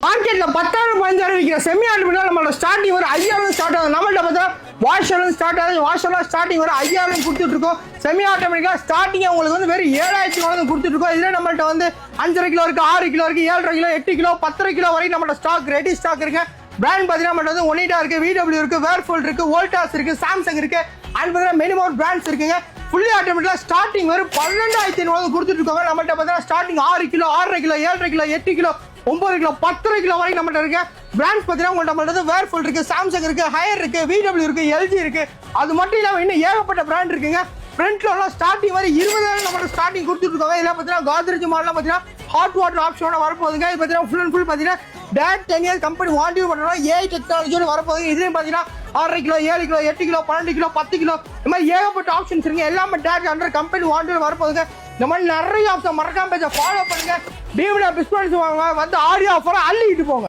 மார்க்கெட்ல 10,000 15,000 விற்கிற semi automatic நம்மளோட ஸ்டார்டிங் ஒரு 5,000 ஸ்டார்ட் ஆகுது. நம்மள்ட்ட பார்த்தா வாஷர்ல ஸ்டார்ட் ஆகுது. வாஷர்ல ஸ்டார்டிங் ஒரு 5,000 கொடுத்துட்டு இருக்கோம். செமி ஆட்டோமேட்டிக்கா ஸ்டார்டிங் உங்களுக்கு வந்து வெறும் 7,000 கொடுத்துட்டு இருக்கோம். இதுல நம்மள்ட்ட வந்து 5.5 கிலோ இருக்கு, 6 கிலோ இருக்கு, 7.5 கிலோ, 8 கிலோ, 10 கிலோ வரைக்கும் நம்மளோட ஸ்டாக் ரெடி ஸ்டாக் இருக்கு. பிராண்ட் பாத்தீங்கன்னா நம்மள்ட்ட வந்து ஒனிடா இருக்கு, VW இருக்கு, வேர்ஃபுல் இருக்கு, வோல்டாஸ் இருக்கு, சாம்சங் இருக்கு, அண்ட் பாத்தீங்கன்னா மினிமம் பிராண்ட்ஸ் இருக்குங்க. ஃபுல்லி ஆட்டோமேட்டிக்கா ஸ்டார்டிங் வரும் 12,500 கொடுத்துட்டு இருக்கோம். நம்மள்ட்ட பார்த்தா starting 6 kilo, 6.5 kilo, 7.5 kilo, 8 kilo, 9 kilo, 10 kilo வரைக்கும் நம்மள்ட்ட இருக்கு. பிராண்ட்ஸ் பார்த்தீங்கன்னா உங்கள்ட்ட நம்மள்ட்ட வேர்ஃபுல் இருக்கு, சாம்சங் இருக்கு, ஹையர் இருக்கு, VW இருக்கு, LG இருக்கு. அது மட்டும் இல்லாமல் இன்னும் ஏகப்பட்ட பிராண்ட் இருக்குங்க. ஃப்ரண்ட்ல ஸ்டார்டிங் வரை 20,000 நம்மளோட ஸ்டார்டிங் கொடுத்துட்டு இருக்காங்க. இதெல்லாம் பார்த்தீங்கன்னா காத்ரேஜ் மாடலாம் பார்த்தீங்கன்னா ஹாட் வாட்டர் ஆப்ஷனோட வரப்போகுதுங்க. இது பார்த்தீங்கன்னா ஃபுல் அண்ட் ஃபுல் பார்த்தீங்கன்னா டேட் 10 இயர்ஸ் கம்பெனி வாரண்டி பண்ணணும். AI டெக்னாலஜியோட வரப்போகுது. இதுலேயும் பார்த்தீங்கன்னா 6.5 kilo, 7 kilo, 8 kilo, 12 kilo, 10 kilo, இந்த மாதிரி ஏகப்பட்ட ஆப்ஷன்ஸ் இருக்கு. எல்லாமே டேட் அண்டர் கம்பெனி வாரண்டியோட வரப்போகுதுங்க. இந்த மாதிரி நிறைய ஆப்ஷன் மறக்காம பேஜை ஃபாலோ பண்ணுங்க. டிவிட பிஸ்கட்ஸ் வாங்க வந்து ஆடியோ ஆஃபரை அள்ளிக்கிட்டு போங்க.